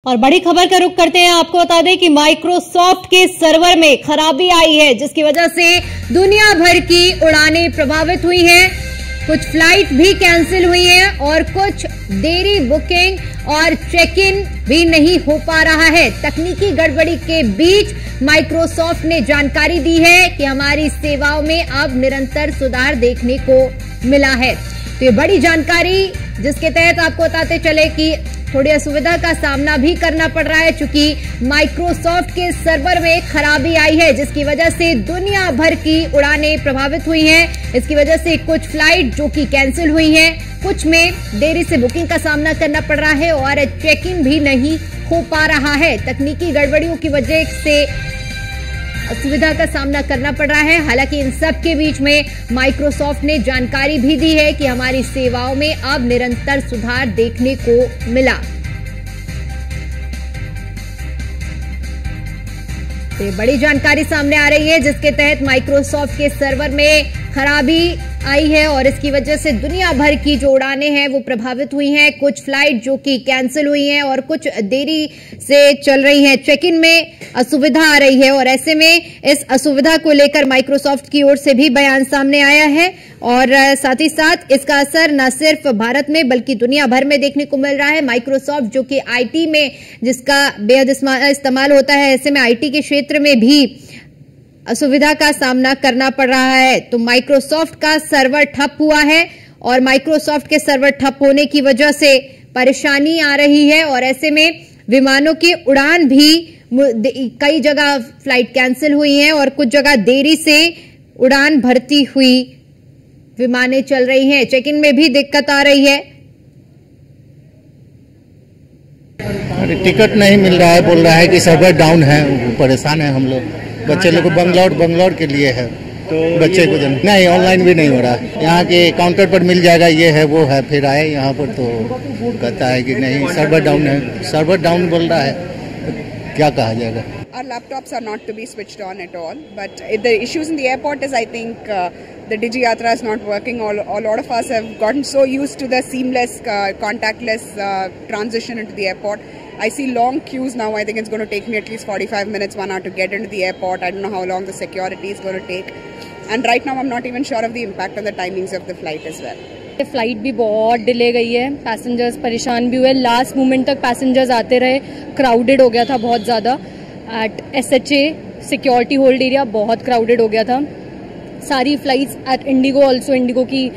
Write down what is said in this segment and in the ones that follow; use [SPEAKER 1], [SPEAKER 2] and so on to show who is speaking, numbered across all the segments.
[SPEAKER 1] और बड़ी खबर का रुख करते हैं। आपको बता दें कि माइक्रोसॉफ्ट के सर्वर में खराबी आई है, जिसकी वजह से दुनिया भर की उड़ानें प्रभावित हुई हैं। कुछ फ्लाइट भी कैंसिल हुई हैं और कुछ देरी बुकिंग और चेक इन भी नहीं हो पा रहा है। तकनीकी गड़बड़ी के बीच माइक्रोसॉफ्ट ने जानकारी दी है कि हमारी सेवाओं में अब निरंतर सुधार देखने को मिला है। तो ये बड़ी जानकारी, जिसके तहत आपको बताते चले कि थोड़ी असुविधा का सामना भी करना पड़ रहा है, क्योंकि माइक्रोसॉफ्ट के सर्वर में खराबी आई है, जिसकी वजह से दुनिया भर की उड़ानें प्रभावित हुई हैं। इसकी वजह से कुछ फ्लाइट जो कि कैंसिल हुई हैं, कुछ में देरी से बुकिंग का सामना करना पड़ रहा है और चेक इन भी नहीं हो पा रहा है। तकनीकी गड़बड़ियों की वजह से असुविधा का सामना करना पड़ रहा है। हालांकि इन सब के बीच में माइक्रोसॉफ्ट ने जानकारी भी दी है कि हमारी सेवाओं में अब निरंतर सुधार देखने को मिला। तो बड़ी जानकारी सामने आ रही है, जिसके तहत माइक्रोसॉफ्ट के सर्वर में खराबी आई है और इसकी वजह से दुनिया भर की जो उड़ानें हैं वो प्रभावित हुई हैं। कुछ फ्लाइट जो कि कैंसिल हुई हैं और कुछ देरी से चल रही हैं। चेक इन में असुविधा आ रही है और ऐसे में इस असुविधा को लेकर माइक्रोसॉफ्ट की ओर से भी बयान सामने आया है और साथ ही साथ इसका असर न सिर्फ भारत में बल्कि दुनिया भर में देखने को मिल रहा है। माइक्रोसॉफ्ट जो कि आईटी में जिसका बेहद इस्तेमाल होता है, ऐसे में आईटी के क्षेत्र में भी असुविधा का सामना करना पड़ रहा है। तो माइक्रोसॉफ्ट का सर्वर ठप हुआ है और माइक्रोसॉफ्ट के सर्वर ठप होने की वजह से परेशानी आ रही है और ऐसे में विमानों की उड़ान भी कई जगह फ्लाइट कैंसिल हुई हैं और कुछ जगह देरी से उड़ान भरती हुई विमानें चल रही हैं। चेक इन में भी दिक्कत आ रही है।
[SPEAKER 2] टिकट नहीं मिल रहा है, बोल रहा है कि सर्वर डाउन है। परेशान है हम लोग। बच्चे लोग को बंगलौर के लिए है, तो बच्चे को नहीं, ऑनलाइन भी नहीं हो रहा है। यहाँ के काउंटर पर मिल जाएगा, ये है वो है। फिर आए यहाँ पर तो कहता है कि नहीं, सर्वर डाउन है। सर्वर डाउन बोल रहा है, तो क्या कहा जाएगा।
[SPEAKER 3] Our laptops are not to be switched on at all, but the issues in the airport is, I think, the Digi Yatra is not working. A lot of us have gotten so used to the seamless, contactless transition into the airport. I see long queues now. I think it's going to take me at least 45 minutes, 1 hour to get into the airport. I don't know how long the security is going to take. And right now I'm not even sure of the impact on the timings of the flight as well.
[SPEAKER 4] Flight भी बहुत delay गई है, passengers परेशान भी हुए। Last moment तक passengers आते रहे, क्राउडेड हो गया था बहुत ज़्यादा। At SHA security hold area बहुत क्राउडेड हो गया था। सारी flights at IndiGo also, IndiGo की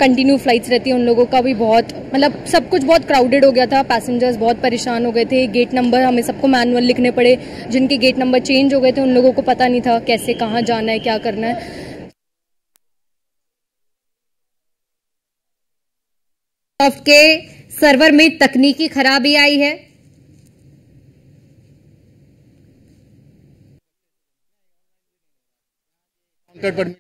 [SPEAKER 4] कंटिन्यू फ्लाइट्स रहती हैं, उन लोगों का भी बहुत, मतलब सब कुछ बहुत क्राउडेड हो गया था। पैसेंजर्स बहुत परेशान हो गए थे। गेट नंबर हमें सबको मैनुअल लिखने पड़े। जिनके गेट नंबर चेंज हो गए थे उन लोगों को पता नहीं था कैसे कहाँ जाना है, क्या करना है।
[SPEAKER 1] सॉफ्ट के सर्वर में तकनीकी खराबी आई है।
[SPEAKER 2] काउंटर पर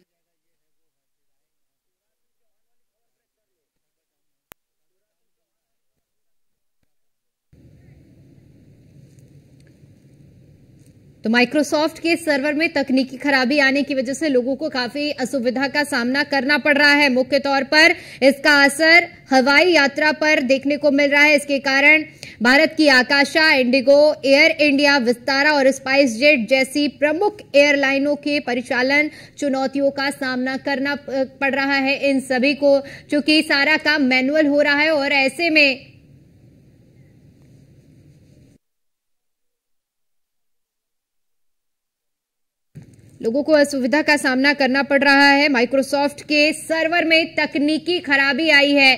[SPEAKER 1] तो माइक्रोसॉफ्ट के सर्वर में तकनीकी खराबी आने की वजह से लोगों को काफी असुविधा का सामना करना पड़ रहा है। मुख्य तौर पर इसका असर हवाई यात्रा पर देखने को मिल रहा है। इसके कारण भारत की आकाशा, इंडिगो, एयर इंडिया, विस्तारा और स्पाइस जेट जैसी प्रमुख एयरलाइनों के परिचालन चुनौतियों का सामना करना पड़ रहा है। इन सभी को चूंकि सारा काम मैनुअल हो रहा है और ऐसे में लोगों को असुविधा का सामना करना पड़ रहा है। माइक्रोसॉफ्ट के सर्वर में तकनीकी खराबी आई है।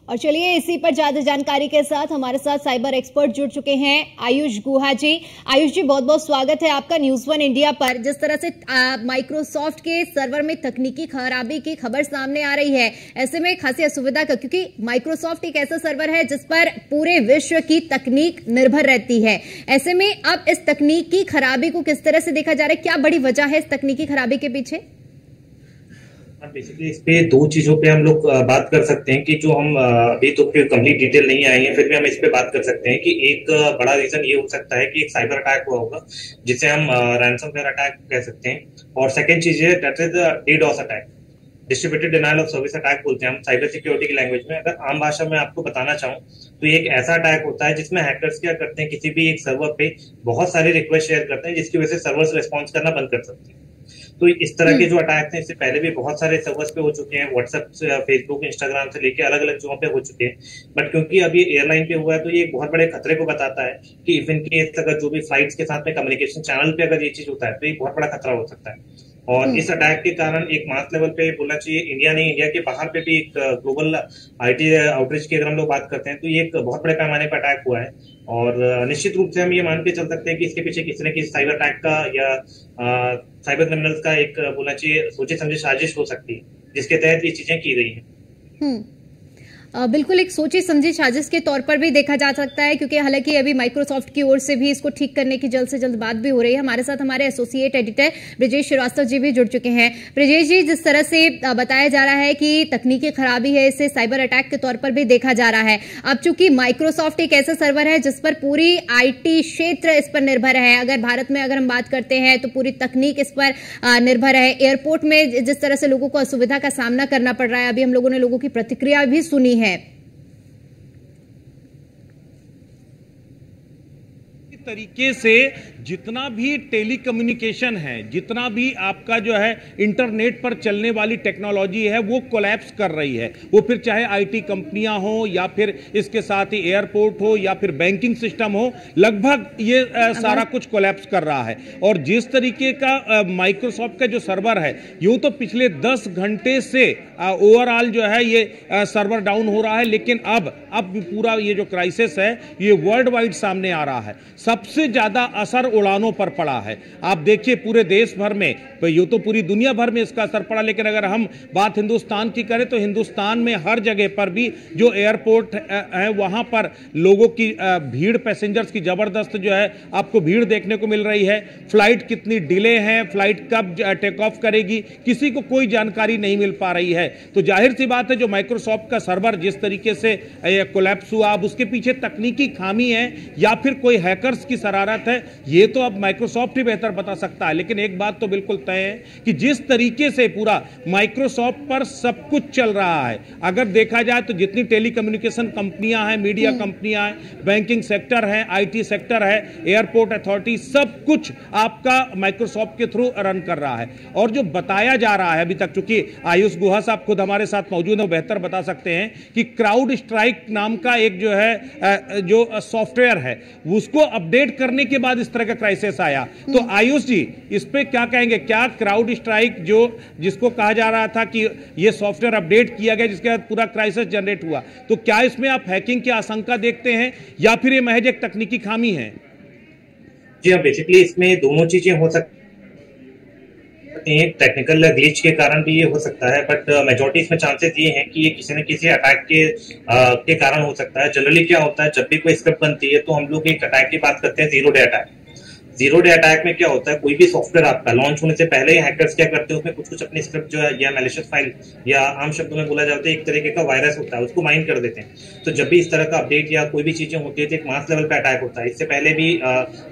[SPEAKER 1] और चलिए इसी पर ज्यादा जानकारी के साथ हमारे साथ साइबर एक्सपर्ट जुड़ चुके हैं आयुष गुहा जी। आयुष जी, बहुत बहुत स्वागत है आपका न्यूज़1 इंडिया पर। जिस तरह से माइक्रोसॉफ्ट के सर्वर में तकनीकी खराबी की खबर सामने आ रही है, ऐसे में खासी असुविधा का, क्योंकि माइक्रोसॉफ्ट एक ऐसा सर्वर है जिस पर पूरे विश्व की तकनीक निर्भर रहती है। ऐसे में अब इस तकनीक की खराबी को किस तरह से देखा जा रहा है, क्या बड़ी वजह है इस तकनीकी खराबी के पीछे?
[SPEAKER 5] बेसिकली इस पे दो चीजों पे हम लोग बात कर सकते हैं कि जो हम अभी तो कंप्लीट डिटेल नहीं आई है, फिर भी हम इस पे बात कर सकते हैं कि एक बड़ा रीजन ये हो सकता है कि एक साइबर अटैक हुआ होगा जिसे हम रैंसमवेयर अटैक कह सकते हैं। और सेकंड चीज है that is DDoS attack, distributed denial of service attack बोलते हैं हम साइबर सिक्योरिटी की लैंग्वेज में। अगर आम भाषा में आपको बताना चाहूँ तो ये एक ऐसा अटैक होता है जिसमें हैकर्स क्या करते हैं, किसी भी एक सर्वर पे बहुत सारे रिक्वेस्ट शेयर करते हैं जिसकी वजह से सर्वर्स रिस्पॉन्स करना बंद कर सकते हैं। तो इस तरह के जो अटैक थे इससे पहले भी बहुत सारे सर्वर्स पे हो चुके हैं, व्हाट्सएप से, फेसबुक, इंस्टाग्राम से लेके अलग अलग जगहों पे हो चुके हैं। बट क्योंकि अब ये एयरलाइन पे हुआ है तो ये एक बहुत बड़े खतरे को बताता है कि इफ इन केस अगर जो भी फ्लाइट्स के साथ में कम्युनिकेशन चैनल पे अगर ये चीज होता है तो एक बहुत बड़ा खतरा हो सकता है। और इस अटैक के कारण एक मास लेवल पे बोलना चाहिए, इंडिया नहीं, इंडिया के बाहर पे भी एक ग्लोबल आईटी आउटरीच की अगर हम लोग बात करते हैं तो ये एक बहुत बड़े पैमाने पर अटैक हुआ है। और निश्चित रूप से हम ये मान के चल सकते हैं कि इसके पीछे किसी न किसी साइबर अटैक का या साइबर क्रिमिनल्स का एक बोलना चाहिए सोचे समझे साजिश हो सकती है जिसके तहत ये चीजें की गई हैं।
[SPEAKER 1] बिल्कुल एक सोची समझी साजिश के तौर पर भी देखा जा सकता है, क्योंकि हालांकि अभी माइक्रोसॉफ्ट की ओर से भी इसको ठीक करने की जल्द से जल्द बात भी हो रही है। हमारे साथ हमारे एसोसिएट एडिटर ब्रिजेश श्रीवास्तव जी भी जुड़ चुके हैं। ब्रिजेश जी, जिस तरह से बताया जा रहा है कि तकनीकी खराबी है, इसे साइबर अटैक के तौर पर भी देखा जा रहा है। अब चूंकि माइक्रोसॉफ्ट एक ऐसा सर्वर है जिस पर पूरी IT क्षेत्र इस पर निर्भर है, अगर भारत में अगर हम बात करते हैं तो पूरी तकनीक इस पर निर्भर है। एयरपोर्ट में जिस तरह से लोगों को असुविधा का सामना करना पड़ रहा है, अभी हम लोगों ने लोगों की प्रतिक्रिया भी सुनी है।
[SPEAKER 6] तरीके से जितना भी टेलीकम्युनिकेशन है, जितना भी आपका जो है इंटरनेट पर चलने वाली टेक्नोलॉजी है वो कोलैप्स कर रही है। वो फिर चाहे IT कंपनियां हो या फिर इसके साथ ही एयरपोर्ट हो या फिर बैंकिंग सिस्टम हो, लगभग ये सारा कुछ कोलैप्स कर रहा है। और जिस तरीके का माइक्रोसॉफ्ट का जो सर्वर है, यूं तो पिछले 10 घंटे से ओवरऑल जो है ये सर्वर डाउन हो रहा है, लेकिन अब पूरा ये जो क्राइसिस है ये वर्ल्ड वाइड सामने आ रहा है। सबसे ज्यादा असर उड़ानों पर पड़ा है। आप देखिए पूरे देश भर में, ये तो पूरी दुनिया भर में इसका असर पड़ा, लेकिन अगर हम बात हिंदुस्तान की करें तो हिंदुस्तान में हर जगह पर भी जो एयरपोर्ट है वहां पर लोगों की भीड़, पैसेंजर्स की जबरदस्त जो है आपको भीड़ देखने को मिल रही है। फ्लाइट कितनी डिले है, फ्लाइट कब टेक ऑफ करेगी, किसी को कोई जानकारी नहीं मिल पा रही है। तो जाहिर सी बात है जो माइक्रोसॉफ्ट का सर्वर जिस तरीके से कोलैप्स हुआ, अब उसके पीछे तकनीकी खामी है या फिर कोई हैकर्स की शरारत है, ये तो अब माइक्रोसॉफ्ट ही बेहतर बता सकता है। लेकिन एक बात तो बिल्कुल तय है कि जिस तरीके से पूरा माइक्रोसॉफ्ट पर सब कुछ चल रहा है, अगर देखा जाए तो जितनी टेलीकम्युनिकेशन कंपनियां हैं, मीडिया कंपनियां हैं, बैंकिंग सेक्टर है, IT सेक्टर है, एयरपोर्ट अथॉरिटी, सब कुछ आपका माइक्रोसॉफ्ट के थ्रू रन कर रहा है। और जो बताया जा रहा है अभी तक, चूंकि आयुष गुहा साहब खुद हमारे साथ मौजूद है, बेहतर बता सकते हैं कि क्राउड स्ट्राइक नाम का एक जो है जो सॉफ्टवेयर है उसको अपडेट करने के बाद इस तरह का क्राइसिस आया। तो आयुष जी, इस पे क्या कहेंगे? क्या क्राउड स्ट्राइक जो जिसको कहा जा रहा था कि ये सॉफ्टवेयर अपडेट किया गया जिसके बाद पूरा क्राइसिस जनरेट हुआ, तो क्या इसमें आप हैकिंग की आशंका देखते हैं या फिर ये महज एक तकनीकी खामी है?
[SPEAKER 5] जी हाँ, बेसिकली इसमें दोनों चीजें हो सकती हैं। टेक्निकल ग्लिच के कारण भी ये हो सकता है, बट मेजॉरिटी इसमें चांसेस ये हैं कि ये किसी न किसी अटैक के कारण हो सकता है। जनरली क्या होता है, जब भी कोई स्क्रिप्ट बनती है तो हम लोग एक अटैक की बात करते हैं, 0 डे अटैक। 0 डे अटैक में क्या होता है, कोई भी सॉफ्टवेयर आपका लॉन्च होने से पहले ही हैकर्स क्या करते हैं, उसमें कुछ अपनी स्क्रिप्ट जो है या मैलिशियस फाइल या आम शब्दों में बोला जाता है एक तरीके का वायरस होता है, उसको माइन कर देते हैं। तो जब भी इस तरह का अपडेट या कोई भी चीजें होती है तो एक मास लेवल पे अटैक होता है। इससे पहले भी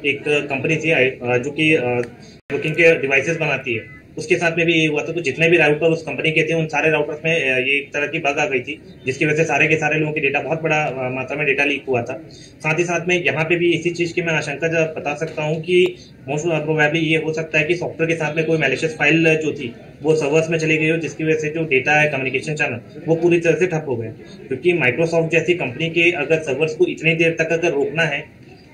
[SPEAKER 5] एक कंपनी थी जो कि बुकिंग के डिवाइसेस बनाती है, उसके साथ में भी ये हुआ था। तो जितने भी राउटर उस कंपनी के थे उन सारे राउटर्स में ये एक तरह की बग आ गई थी जिसकी वजह से सारे के सारे लोगों के डेटा, बहुत बड़ा मात्रा में डेटा लीक हुआ था। साथ ही साथ में यहाँ पे भी इसी चीज की मैं आशंका बता सकता हूँ कि मोस्ट प्रोबेबली ये हो सकता है कि सॉफ्टवेयर के साथ में कोई मैलिशियस फाइल जो थी वो सर्वर्स में चली गई हो, जिसकी वजह से जो डेटा है, कम्युनिकेशन चैनल, वो पूरी तरह से ठप हो गए। क्योंकि माइक्रोसॉफ्ट जैसी कंपनी के अगर सर्वर्स को इतनी देर तक अगर रोकना है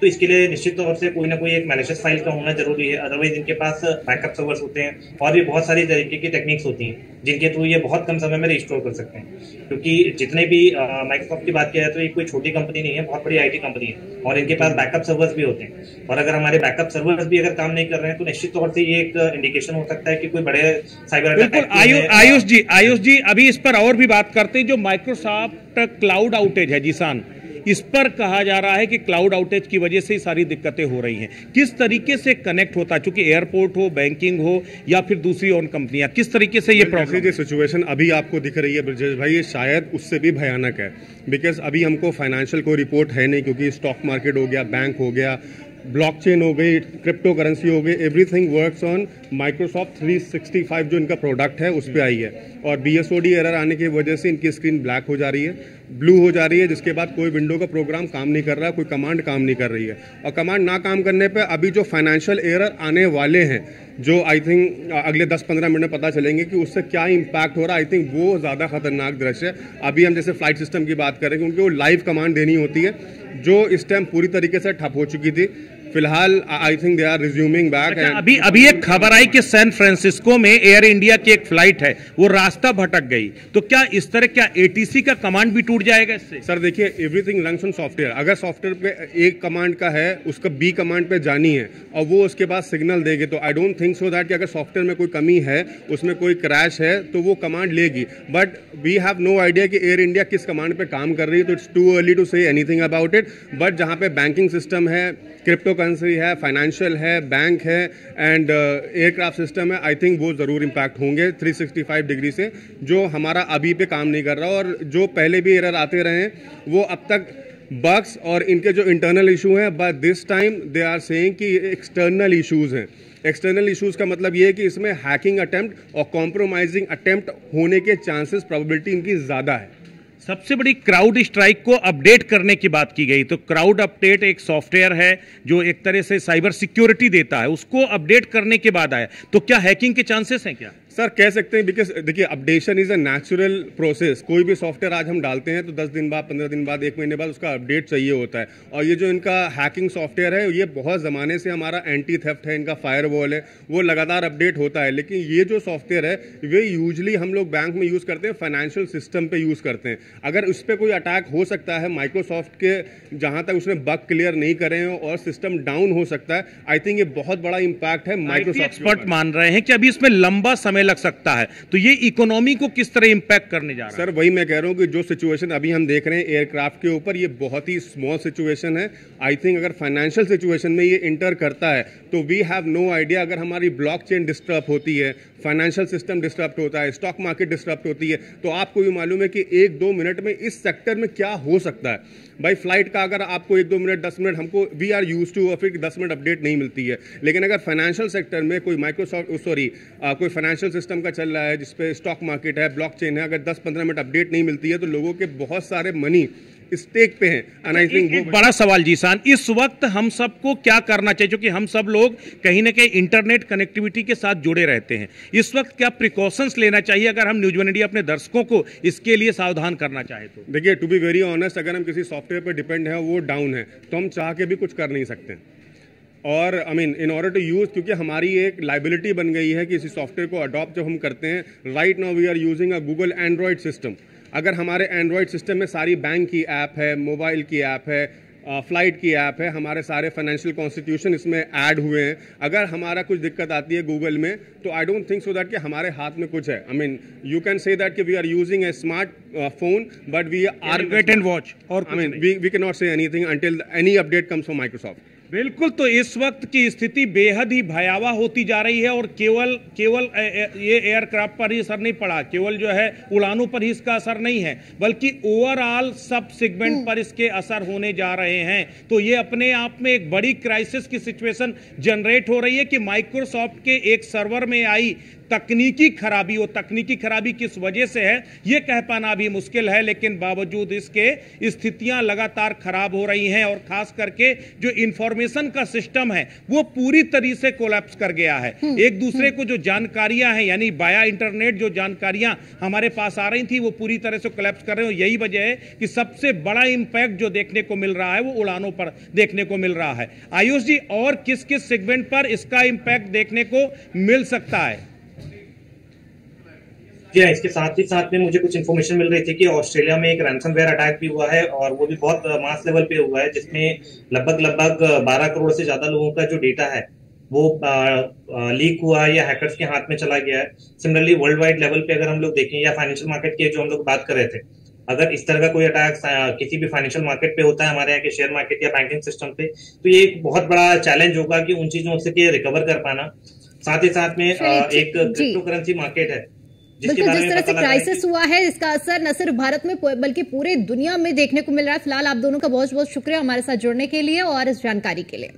[SPEAKER 5] तो इसके लिए निश्चित तौर से कोई ना कोई एक मैलिशियस फाइल का होना जरूरी है। अदरवाइज इनके पास बैकअप सर्वर्स होते हैं और भी बहुत सारी तरीके की टेक्निक्स होती हैं जिनके थ्रू ये बहुत कम समय में रिस्टोर कर सकते हैं, क्योंकि जितने भी माइक्रोसॉफ्ट की बात किया जाए तो ये कोई छोटी कंपनी नहीं है, बहुत बड़ी IT कंपनी है और इनके पास बैकअप सर्वर्स भी होते हैं। और अगर हमारे बैकअप सर्वर्स भी अगर काम नहीं कर रहे हैं तो निश्चित तौर से ये एक इंडिकेशन हो सकता है कि कोई बड़े साइबर अटैक।
[SPEAKER 6] आयुष जी अभी इस पर और भी बात करते हैं। जो माइक्रोसॉफ्ट क्लाउड आउटेज है जीसान, इस पर कहा जा रहा है कि क्लाउड आउटेज की वजह से ही सारी दिक्कतें हो रही हैं। किस तरीके से कनेक्ट होता है, चूंकि एयरपोर्ट हो, बैंकिंग हो या फिर दूसरी और कंपनियां, किस तरीके से ये प्रॉब्लम,
[SPEAKER 7] जो सिचुएशन अभी आपको दिख रही है ब्रजेश भाई, ये शायद उससे भी भयानक है। बिकॉज अभी हमको फाइनेंशियल कोई रिपोर्ट है नहीं, क्योंकि स्टॉक मार्केट हो गया, बैंक हो गया, ब्लॉकचेन हो गई, क्रिप्टो करेंसी हो गई, एवरीथिंग वर्क्स ऑन माइक्रोसॉफ्ट 365 जो इनका प्रोडक्ट है उस पर आई है। और BSOD एरर आने की वजह से इनकी स्क्रीन ब्लैक हो जा रही है, ब्लू हो जा रही है, जिसके बाद कोई विंडो का प्रोग्राम काम नहीं कर रहा है, कोई कमांड काम नहीं कर रही है। और कमांड ना काम करने पे अभी जो फाइनेंशियल एरर आने वाले हैं, जो आई थिंक अगले 10-15 मिनट में पता चलेंगे कि उससे क्या इम्पैक्ट हो रहा है, आई थिंक वो ज़्यादा खतरनाक दृश्य है। अभी हम जैसे फ्लाइट सिस्टम की बात करें, क्योंकि वो लाइव कमांड देनी होती है जो इस टाइम पूरी तरीके से ठप हो चुकी थी। फिलहाल I think they are resuming back.
[SPEAKER 6] अभी एक खबर आई कि सैन फ्रांसिस्को में एयर इंडिया की एक फ्लाइट है, वो रास्ता भटक गई, तो क्या इस तरह क्या ATC का कमांड भी टूट जाएगा इससे?
[SPEAKER 7] सर देखिए, एवरीथिंग रन्स ऑन सॉफ्टवेयर। अगर सॉफ्टवेयर पे एक कमांड का है, उसका B कमांड पे जानी है और वो उसके बाद सिग्नल देगी, तो I don't think so that कि अगर सॉफ्टवेयर में कोई कमी है, उसमें कोई क्रैश है, तो वो कमांड लेगी। But we have no idea कि एयर इंडिया किस कमांड पे काम कर रही है, तो it's too early to say anything about it. But जहाँ पे बैंकिंग सिस्टम है, क्रिप्टो करेंसी है, फाइनेंशियल है, बैंक है एंड एयरक्राफ्ट सिस्टम है, आई थिंक वो जरूर इम्पैक्ट होंगे 365 डिग्री से, जो हमारा अभी पे काम नहीं कर रहा। और जो पहले भी एरर आते रहे वो अब तक बग्स और इनके जो इंटरनल इशू हैं, but this time they are saying कि एक्सटर्नल इश्यूज हैं। एक्सटर्नल इश्यूज का मतलब ये है कि इसमें हैकिंग अटेम्प्ट और कॉम्प्रोमाइजिंग अटेम्प्ट होने के चांसेस, प्रोबेबिलिटी इनकी ज़्यादा है।
[SPEAKER 6] सबसे बड़ी क्राउड स्ट्राइक को अपडेट करने की बात की गई, तो क्राउड अपडेट एक सॉफ्टवेयर है जो एक तरह से साइबर सिक्योरिटी देता है, उसको अपडेट करने के बाद आया, तो क्या हैकिंग के चांसेस हैं क्या?
[SPEAKER 7] सर कह सकते हैं, बिकॉज देखिए updation is a natural process. कोई भी सॉफ्टवेयर आज हम डालते हैं तो 10 दिन बाद, 15 दिन बाद, 1 महीने बाद उसका अपडेट चाहिए होता है। और ये जो इनका हैकिंग सॉफ्टवेयर है, ये बहुत ज़माने से हमारा एंटी थेफ्ट है, इनका फायरवॉल है, वो लगातार अपडेट होता है। लेकिन ये जो सॉफ्टवेयर है वे यूजली हम लोग बैंक में यूज़ करते हैं, फाइनेंशियल सिस्टम पे यूज़ करते हैं। अगर उस पर कोई अटैक हो सकता है माइक्रोसॉफ्ट के, जहाँ तक उसने बग क्लियर नहीं करे हैं और सिस्टम डाउन हो सकता है, आई थिंक ये बहुत बड़ा इंपैक्ट है माइक्रोसॉफ्ट।
[SPEAKER 6] एक्सपर्ट मान रहे हैं कि अभी इसमें लंबा समय लग सकता है, तो ये इकोनॉमी को किस तरह इंपैक्ट करने जा रहा है?
[SPEAKER 7] सर वही मैं कह रहा हूं कि जो सिचुएशन अभी हम देख रहे हैं एयरक्राफ्ट के ऊपर, ये बहुत ही स्मॉल सिचुएशन है। आई थिंक अगर फाइनेंशियल सिचुएशन में ये इंटर करता है तो वी हैव नो आइडिया। अगर हमारी ब्लॉकचेन डिस्टर्ब होती है, फाइनेंशियल सिस्टम डिस्टर्ब होता है, स्टॉक मार्केट डिस्टर्ब होती है, तो आपको भी मालूम है कि 1-2 मिनट में इस सेक्टर में क्या हो सकता है। भाई फ्लाइट का अगर आपको 1-2 मिनट, 10 मिनट, हमको वी आर यूज टू, और फिर 10 मिनट अपडेट नहीं मिलती है। लेकिन अगर फाइनेंशियल सेक्टर में कोई कोई फाइनेंशियल सिस्टम का चल रहा है जिसपे स्टॉक मार्केट है, ब्लॉकचेन है, अगर 10-15 मिनट अपडेट नहीं मिलती है तो लोगों के बहुत सारे मनी स्टेक पे हैं। एंड आई थिंक
[SPEAKER 6] एक बड़ा सवाल जीसान, इस वक्त हम सबको क्या करना चाहिए, क्योंकि हम सब लोग कहीं ना कहीं इंटरनेट कनेक्टिविटी के साथ जुड़े रहते हैं, इस वक्त क्या प्रिकॉशंस लेना चाहिए अगर हम न्यूज़ वन इंडिया अपने दर्शकों को इसके लिए सावधान करना चाहे तो?
[SPEAKER 7] देखिए, टू बी वेरी ऑनेस्ट, अगर हम किसी सॉफ्टवेयर पर डिपेंड है, वो डाउन है, तो हम चाह के भी कुछ कर नहीं सकते। और I mean in order to use, क्योंकि हमारी एक लाइबिलिटी बन गई है कि इसी सॉफ्टवेयर को अडॉप्ट जब हम करते हैं। Right now we are using a Google Android system. अगर हमारे एंड्रॉयड सिस्टम में सारी बैंक की ऐप है, मोबाइल की ऐप है, फ्लाइट की ऐप है, हमारे सारे फाइनेंशियल कॉन्स्टिट्यूशन इसमें ऐड हुए हैं, अगर हमारा कुछ दिक्कत आती है गूगल में, तो I don't think so that कि हमारे हाथ में कुछ है। I mean you can say that कि we are using a smart phone, but we are
[SPEAKER 6] wait and watch, और
[SPEAKER 7] I mean we can not say anything until any update comes from Microsoft.
[SPEAKER 6] बिल्कुल, तो इस वक्त की स्थिति बेहद ही भयावह होती जा रही है, और केवल ये एयरक्राफ्ट पर ही असर नहीं पड़ा, केवल जो है उड़ानों पर ही इसका असर नहीं है, बल्कि ओवरऑल सब सेगमेंट पर इसके असर होने जा रहे हैं। तो ये अपने आप में एक बड़ी क्राइसिस की सिचुएशन जनरेट हो रही है कि माइक्रोसॉफ्ट के एक सर्वर में आई तकनीकी खराबी, वो तकनीकी खराबी किस वजह से है ये कह पाना भी मुश्किल है, लेकिन बावजूद इसके स्थितियां लगातार खराब हो रही हैं और खास करके जो इंफॉर्मेशन का सिस्टम है वो पूरी तरीके से कोलैप्स कर गया है। एक दूसरे को जो जानकारियां हैं यानी बाया इंटरनेट जो जानकारियां हमारे पास आ रही थी वो पूरी तरह से कोलैप्स कर रहे हो। यही वजह है कि सबसे बड़ा इंपैक्ट जो देखने को मिल रहा है वो उड़ानों पर देखने को मिल रहा है। आयुष जी, और किस किस सेगमेंट पर इसका इंपैक्ट देखने को मिल सकता है?
[SPEAKER 5] जी हाँ, इसके साथ ही साथ में मुझे कुछ इन्फॉर्मेशन मिल रही थी कि ऑस्ट्रेलिया में एक रैंसमवेयर अटैक भी हुआ है और वो भी बहुत मास लेवल पे हुआ है, जिसमें लगभग 12 करोड़ से ज्यादा लोगों का जो डेटा है वो लीक हुआ या हैकर्स के हाथ में चला गया है। सिमिलरली वर्ल्ड वाइड लेवल पे अगर हम लोग देखें या फाइनेंशियल मार्केट की जो हम लोग बात कर रहे थे, अगर इस तरह का कोई अटैक किसी भी फाइनेंशियल मार्केट पे होता है हमारे यहाँ के शेयर मार्केट या बैंकिंग सिस्टम पे, तो ये एक बहुत बड़ा चैलेंज होगा कि उन चीजों से रिकवर कर पाना। साथ ही साथ में एक क्रिप्टो करेंसी मार्केट है
[SPEAKER 1] बिल्कुल, जिस तरह से क्राइसिस हुआ है इसका असर न सिर्फ भारत में बल्कि पूरे दुनिया में देखने को मिल रहा है। फिलहाल आप दोनों का बहुत बहुत शुक्रिया हमारे साथ जुड़ने के लिए और इस जानकारी के लिए।